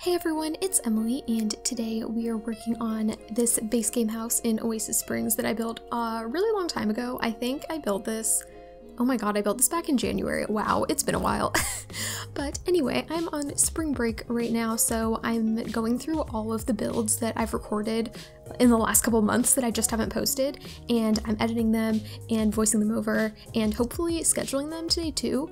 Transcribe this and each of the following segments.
Hey everyone, it's Emily, and today we are working on this base game house in Oasis Springs that I built a really long time ago. I think I built this, oh my god, I built this back in January. Wow, it's been a while. But anyway, I'm on spring break right now, so I'm going through all of the builds that I've recorded in the last couple months that I just haven't posted, and I'm editing them and voicing them over and hopefully scheduling them today too,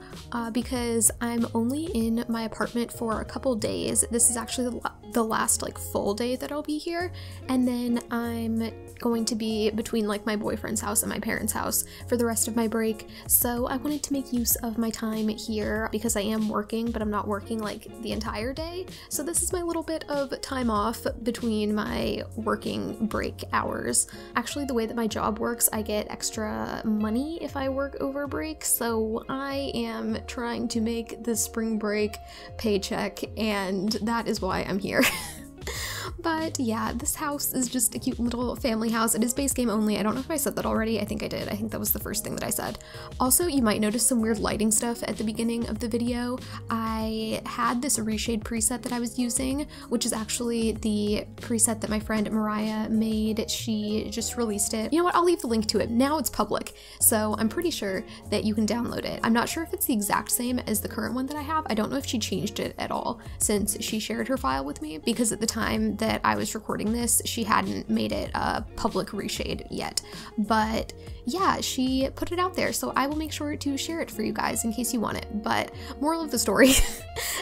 because I'm only in my apartment for a couple days. This is actually the last like full day that I'll be here, and then I'm going to be between like my boyfriend's house and my parents' house for the rest of my break. So I wanted to make use of my time here because I am working, but I'm not working like the entire day. So this is my little bit of time off between my working break hours. Actually, the way that my job works, I get extra money if I work over break, so I am trying to make the spring break paycheck, and that is why I'm here. But yeah, this house is just a cute little family house. It is base game only. I don't know if I said that already. I think I did. I think that was the first thing that I said. Also, you might notice some weird lighting stuff at the beginning of the video. I had this reshade preset that I was using, which is actually the preset that my friend Mariah made. She just released it. You know what? I'll leave the link to it. Now it's public, so I'm pretty sure that you can download it. I'm not sure if it's the exact same as the current one that I have. I don't know if she changed it at all since she shared her file with me, because at the time that I was recording this, she hadn't made it a public reshade yet. But yeah, she put it out there, so I will make sure to share it for you guys in case you want it. But moral of the story,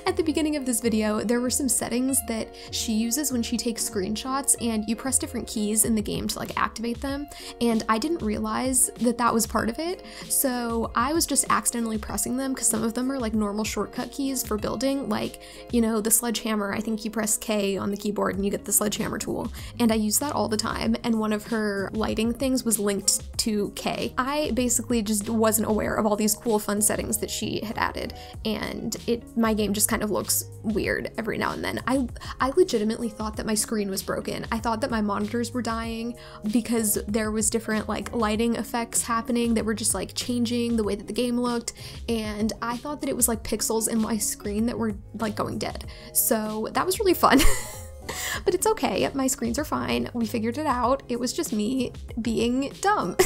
at the beginning of this video, there were some settings that she uses when she takes screenshots, and you press different keys in the game to like activate them, and I didn't realize that that was part of it, so I was just accidentally pressing them because some of them are like normal shortcut keys for building, like, you know, the sledgehammer. I think you press K on the keyboard and you get the sledgehammer tool, and I use that all the time, and one of her lighting things was linked to K. I basically just wasn't aware of all these cool fun settings that she had added, and my game just kind of looks weird every now and then. I legitimately thought that my screen was broken. I thought that my monitors were dying because there was different like lighting effects happening that were just like changing the way that the game looked, and I thought that it was like pixels in my screen that were like going dead. So that was really fun. But it's okay, my screens are fine. We figured it out. It was just me being dumb.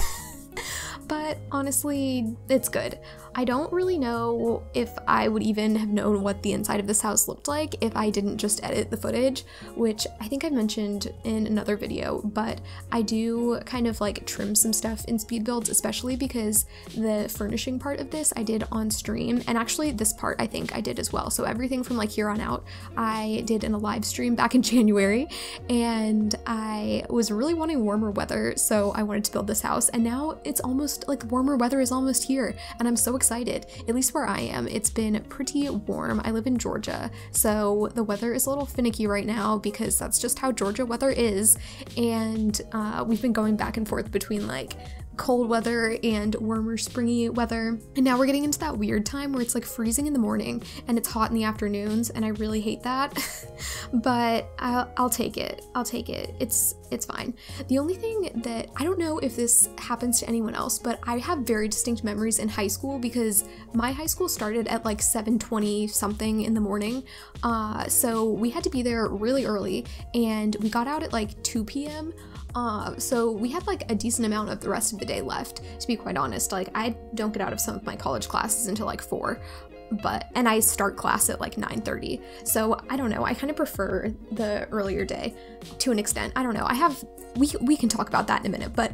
But honestly, it's good. I don't really know if I would even have known what the inside of this house looked like if I didn't just edit the footage, which I think I mentioned in another video, but I do kind of like trim some stuff in speed builds, especially because the furnishing part of this I did on stream, and actually this part I think I did as well. So everything from like here on out I did in a live stream back in January, and I was really wanting warmer weather, so I wanted to build this house, and now it's almost like warmer weather is almost here, and I'm so excited. At least where I am, it's been pretty warm. I live in Georgia, so the weather is a little finicky right now because that's just how Georgia weather is, and we've been going back and forth between like cold weather and warmer springy weather, and now we're getting into that weird time where it's like freezing in the morning and it's hot in the afternoons, and I really hate that. But I'll take it. I'll take it. It's fine. The only thing that I don't know if this happens to anyone else, but I have very distinct memories in high school because my high school started at like 7:20 something in the morning, so we had to be there really early, and we got out at like 2 p.m. So we had like a decent amount of the rest of the day left, to be quite honest. Like, I don't get out of some of my college classes until like 4, and I start class at like 9:30. So I don't know, I kind of prefer the earlier day to an extent. I don't know, we can talk about that in a minute, but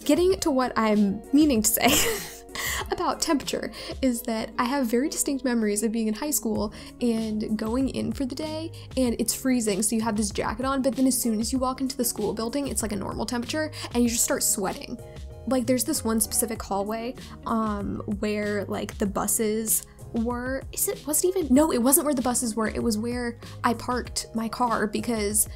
getting to what I'm meaning to say about temperature is that I have very distinct memories of being in high school and going in for the day, and it's freezing, so you have this jacket on, but then as soon as you walk into the school building, it's like a normal temperature, and you just start sweating. Like, there's this one specific hallway where like the buses were, it wasn't where the buses were, it was where I parked my car, because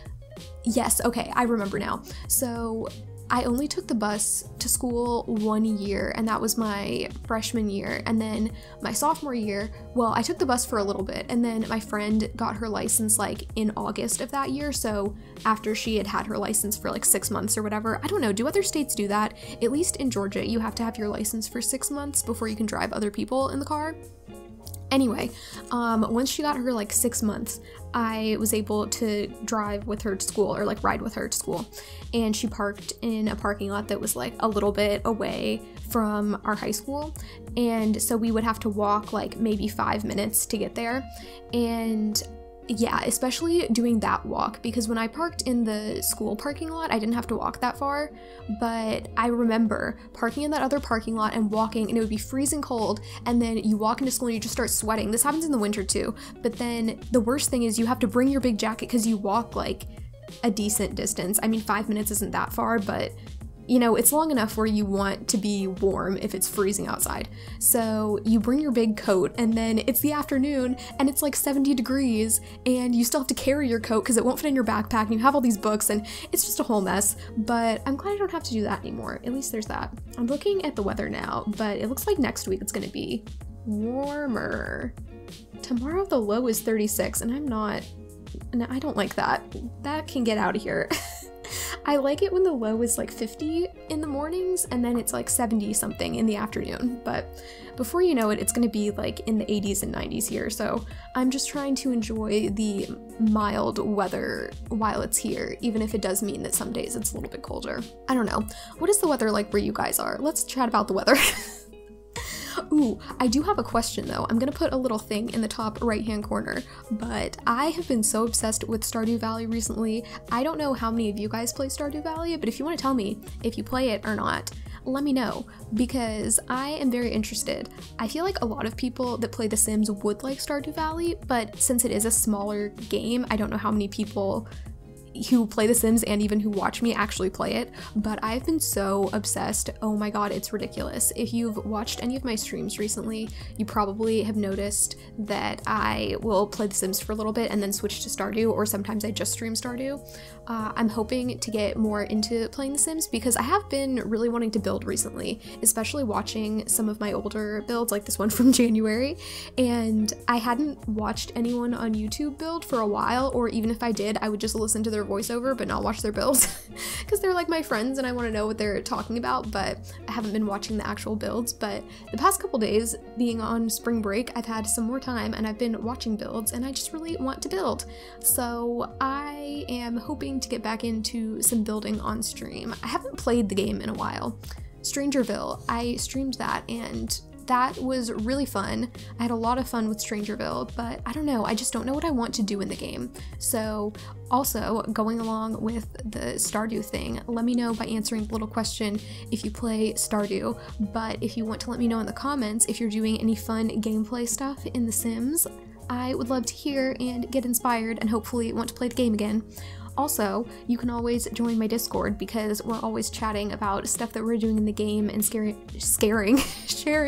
yes, okay, I remember now. So I only took the bus to school 1 year, and that was my freshman year, and then my sophomore year, well, I took the bus for a little bit, and then my friend got her license like in August of that year, so after she had had her license for like 6 months or whatever. I don't know, do other states do that? At least in Georgia, you have to have your license for 6 months before you can drive other people in the car. Anyway, once she got her like 6 months, I was able to drive with her to school, or like ride with her to school, and she parked in a parking lot that was like a little bit away from our high school, and so we would have to walk like maybe 5 minutes to get there. And yeah, especially doing that walk, because when I parked in the school parking lot, I didn't have to walk that far, but I remember parking in that other parking lot and walking, and it would be freezing cold, and then you walk into school and you just start sweating. This happens in the winter too, but then the worst thing is you have to bring your big jacket because you walk like a decent distance. I mean, 5 minutes isn't that far, but you know, it's long enough where you want to be warm if it's freezing outside. So you bring your big coat, and then it's the afternoon and it's like 70 degrees and you still have to carry your coat because it won't fit in your backpack, and you have all these books, and it's just a whole mess. But I'm glad I don't have to do that anymore. At least there's that. I'm looking at the weather now, but it looks like next week it's gonna be warmer. Tomorrow the low is 36, and I don't like that. That can get out of here. I like it when the low is like 50 in the mornings and then it's like 70 something in the afternoon, but before you know it, it's going to be like in the 80s and 90s here, so I'm just trying to enjoy the mild weather while it's here, even if it does mean that some days it's a little bit colder. I don't know. What is the weather like where you guys are? Let's chat about the weather. Ooh, I do have a question though. I'm gonna put a little thing in the top right hand corner, but I have been so obsessed with Stardew Valley recently. I don't know how many of you guys play Stardew Valley, but if you want to tell me if you play it or not, let me know, because I am very interested. I feel like a lot of people that play The Sims would like Stardew Valley, but since it is a smaller game, I don't know how many people who play The Sims and even who watch me actually play it, but I've been so obsessed. Oh my god, it's ridiculous. If you've watched any of my streams recently, you probably have noticed that I will play The Sims for a little bit and then switch to Stardew, or sometimes I just stream Stardew. I'm hoping to get more into playing The Sims because I have been really wanting to build recently, especially watching some of my older builds like this one from January, and I hadn't watched anyone on YouTube build for a while, or even if I did, I would just listen to their voiceover but not watch their builds because they're like my friends and I want to know what they're talking about, but I haven't been watching the actual builds. But the past couple days being on spring break, I've had some more time and I've been watching builds and I just really want to build, so I am hoping to get back into some building on stream. I haven't played the game in a while. Strangerville, I streamed that and that was really fun. I had a lot of fun with Strangerville, but I don't know, I just don't know what I want to do in the game. So also, going along with the Stardew thing, let me know by answering the little question if you play Stardew, but if you want to let me know in the comments if you're doing any fun gameplay stuff in The Sims, I would love to hear and get inspired and hopefully want to play the game again. Also, you can always join my Discord because we're always chatting about stuff that we're doing in the game and sharing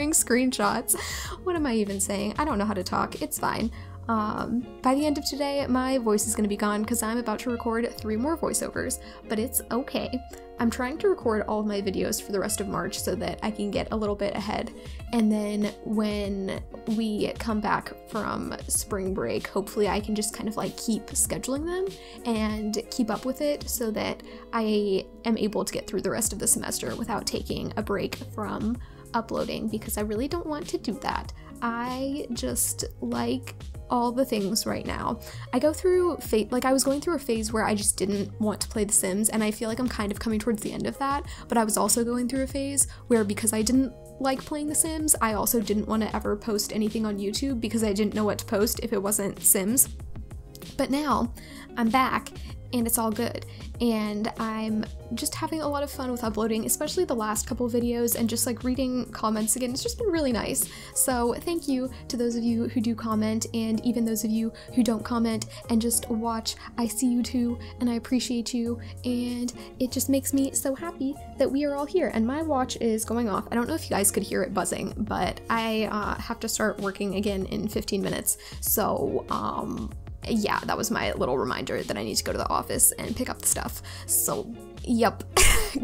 screenshots. What am I even saying? I don't know how to talk. It's fine. By the end of today, my voice is going to be gone because I'm about to record 3 more voiceovers, but it's okay. I'm trying to record all of my videos for the rest of March so that I can get a little bit ahead, and then when we come back from spring break, hopefully I can just kind of like keep scheduling them and keep up with it so that I am able to get through the rest of the semester without taking a break from uploading, because I really don't want to do that. I just like all the things right now. I go through I was going through a phase where I just didn't want to play The Sims, and I feel like I'm kind of coming towards the end of that, but I was also going through a phase where because I didn't like playing The Sims, I also didn't want to ever post anything on YouTube because I didn't know what to post if it wasn't Sims. But now I'm back and it's all good, and I'm just having a lot of fun with uploading, especially the last couple videos, and just like reading comments again. It's just been really nice. So thank you to those of you who do comment, and even those of you who don't comment and just watch. I see you too, and I appreciate you, and it just makes me so happy that we are all here. And my watch is going off. I don't know if you guys could hear it buzzing, but I have to start working again in 15 minutes. So yeah, that was my little reminder that I need to go to the office and pick up the stuff. So, yep,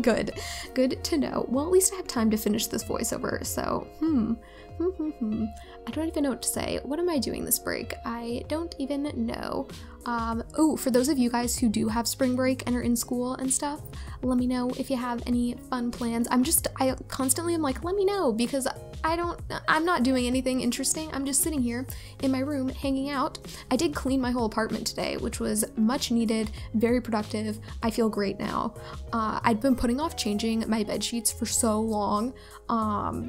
good to know. Well, at least I have time to finish this voiceover, so, I don't even know what to say. What am I doing this break? I don't even know. Oh, for those of you guys who do have spring break and are in school and stuff, let me know if you have any fun plans. I constantly am like, let me know, because I'm not doing anything interesting. I'm just sitting here in my room hanging out. I did clean my whole apartment today, which was much needed, very productive. I feel great now. I'd been putting off changing my bed sheets for so long,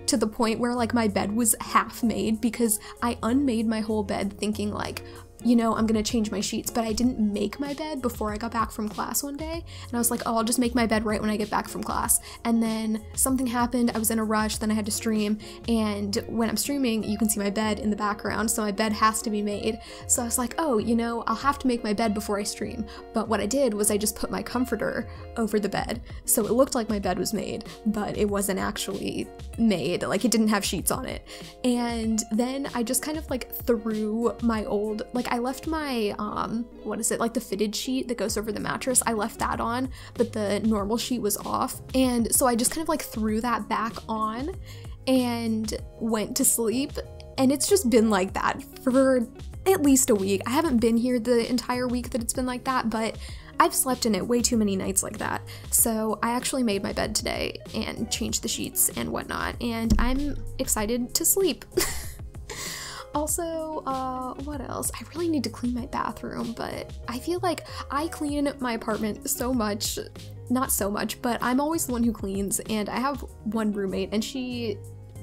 to the point where like my bed was half made because I unmade my whole bed thinking like, you know, I'm gonna change my sheets, but I didn't make my bed before I got back from class one day, and I was like, oh, I'll just make my bed right when I get back from class. And then something happened, I was in a rush, then I had to stream, and when I'm streaming, you can see my bed in the background, so my bed has to be made. So I was like, oh, you know, I'll have to make my bed before I stream. But what I did was I just put my comforter over the bed, so it looked like my bed was made, but it wasn't actually made, like it didn't have sheets on it. And then I just kind of like threw my old, like I left my, what is it, like the fitted sheet that goes over the mattress, I left that on, but the normal sheet was off. And so I just kind of like threw that back on and went to sleep. And it's just been like that for at least a week. I haven't been here the entire week that it's been like that, but I've slept in it way too many nights like that. So I actually made my bed today and changed the sheets and whatnot, and I'm excited to sleep. Also, what else? I really need to clean my bathroom, but I feel like I clean my apartment so much, not so much, but I'm always the one who cleans, and I have one roommate and she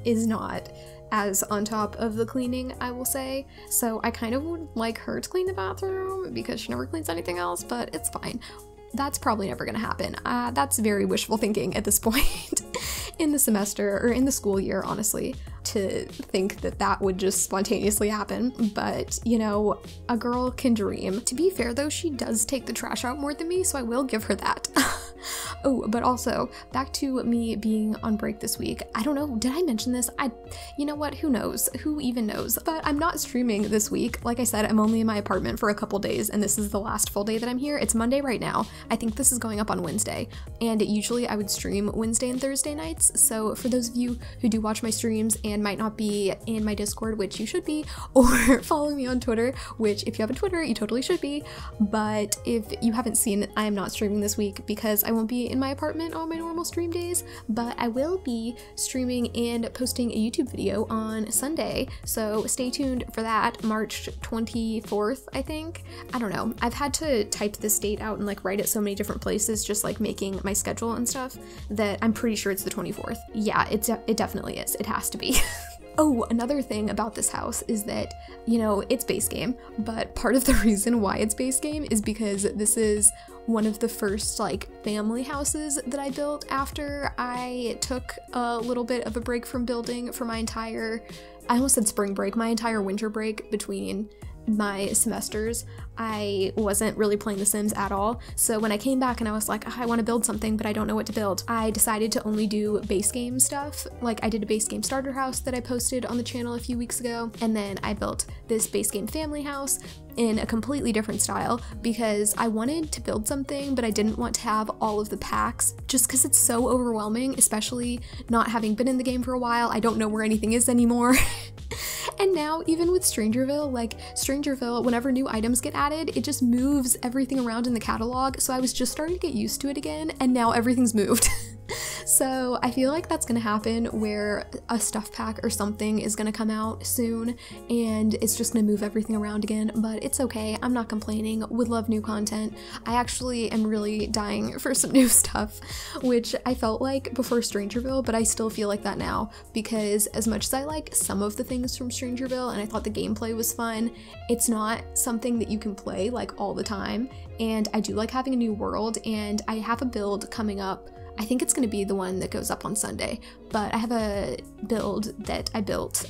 is not as on top of the cleaning, I will say. So I kind of would like her to clean the bathroom because she never cleans anything else, but it's fine. That's probably never gonna happen. That's very wishful thinking at this point in the semester, or in the school year, honestly, to think that that would just spontaneously happen. But, you know, a girl can dream. To be fair though, she does take the trash out more than me, so I will give her that. Oh, but also, back to me being on break this week. I don't know, did I mention this? You know what, who knows? Who even knows? But I'm not streaming this week. Like I said, I'm only in my apartment for a couple days, and this is the last full day that I'm here. It's Monday right now. I think this is going up on Wednesday, and usually I would stream Wednesday and Thursday nights. So for those of you who do watch my streams and might not be in my Discord, which you should be, or follow me on Twitter, which if you have a Twitter, you totally should be. But if you haven't seen, I am not streaming this week because I won't be in my apartment on my normal stream days, but I will be streaming and posting a YouTube video on Sunday, so stay tuned for that. March 24th, I think. I don't know. I've had to type this date out and like write it so many different places, just like making my schedule and stuff, that I'm pretty sure it's the 24th. Yeah, it definitely is. It has to be. Oh, another thing about this house is that, you know, it's base game, but part of the reason why it's base game is because this is one of the first like family houses that I built after I took a little bit of a break from building for my entire, I almost said spring break, my entire winter break between my semesters. I wasn't really playing The Sims at all, so when I came back and I was like, oh, I want to build something but I don't know what to build, I decided to only do base game stuff. Like I did a base game starter house that I posted on the channel a few weeks ago, and then I built this base game family house in a completely different style because I wanted to build something, but I didn't want to have all of the packs just because it's so overwhelming, especially not having been in the game for a while. I don't know where anything is anymore. And now, even with Strangerville, like Strangerville, whenever new items get added, it just moves everything around in the catalog, so I was just starting to get used to it again, and now everything's moved. So I feel like that's gonna happen where a stuff pack or something is gonna come out soon and it's just gonna move everything around again, but it's okay. I'm not complaining. Would love new content. I actually am really dying for some new stuff, which I felt like before Strangerville, but I still feel like that now because as much as I like some of the things from Strangerville and I thought the gameplay was fun, it's not something that you can play like all the time, and I do like having a new world, and I have a build coming up. I think it's going to be the one that goes up on Sunday, but I have a build that I built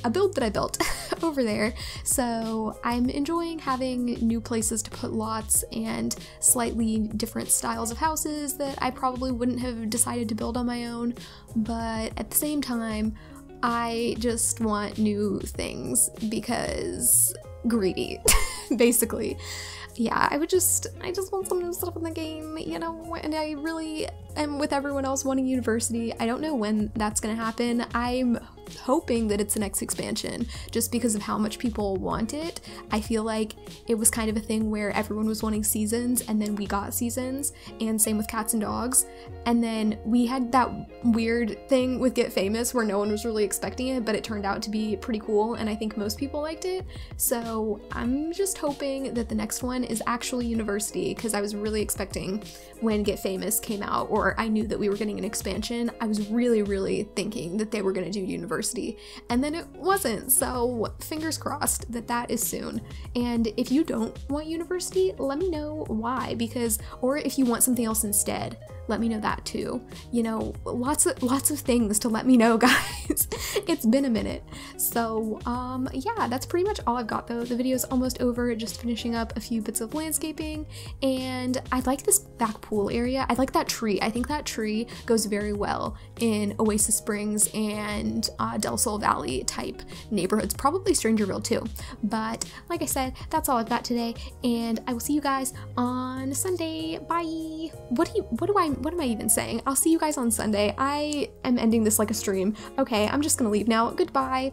over there, so I'm enjoying having new places to put lots and slightly different styles of houses that I probably wouldn't have decided to build on my own, but at the same time, I just want new things because greedy, basically. Yeah, I just want some new stuff in the game, you know, and I really am with everyone else wanting university. I don't know when that's gonna happen. I'm hoping that it's the next expansion just because of how much people want it. I feel like it was kind of a thing where everyone was wanting seasons, and then we got seasons, and same with cats and dogs. And then we had that weird thing with Get Famous where no one was really expecting it, but it turned out to be pretty cool, and I think most people liked it. So I'm just hoping that the next one is actually university, because I was really expecting when Get Famous came out, or I knew that we were getting an expansion, I was really thinking that they were going to do university, and then it wasn't. So fingers crossed that that is soon. And if you don't want university, let me know why, because, or if you want something else instead, let me know that too. You know, lots of things to let me know, guys. It's been a minute. So yeah, that's pretty much all I've got though. The video's almost over, just finishing up a few bits of landscaping, and I like this back pool area. I like that tree. I think that tree goes very well in Oasis Springs and Del Sol Valley type neighborhoods, probably Strangerville too. But like I said, that's all I've got today, and I will see you guys on Sunday. Bye. What am I even saying? I'll see you guys on Sunday. I am ending this like a stream. Okay, I'm just gonna leave now. Goodbye.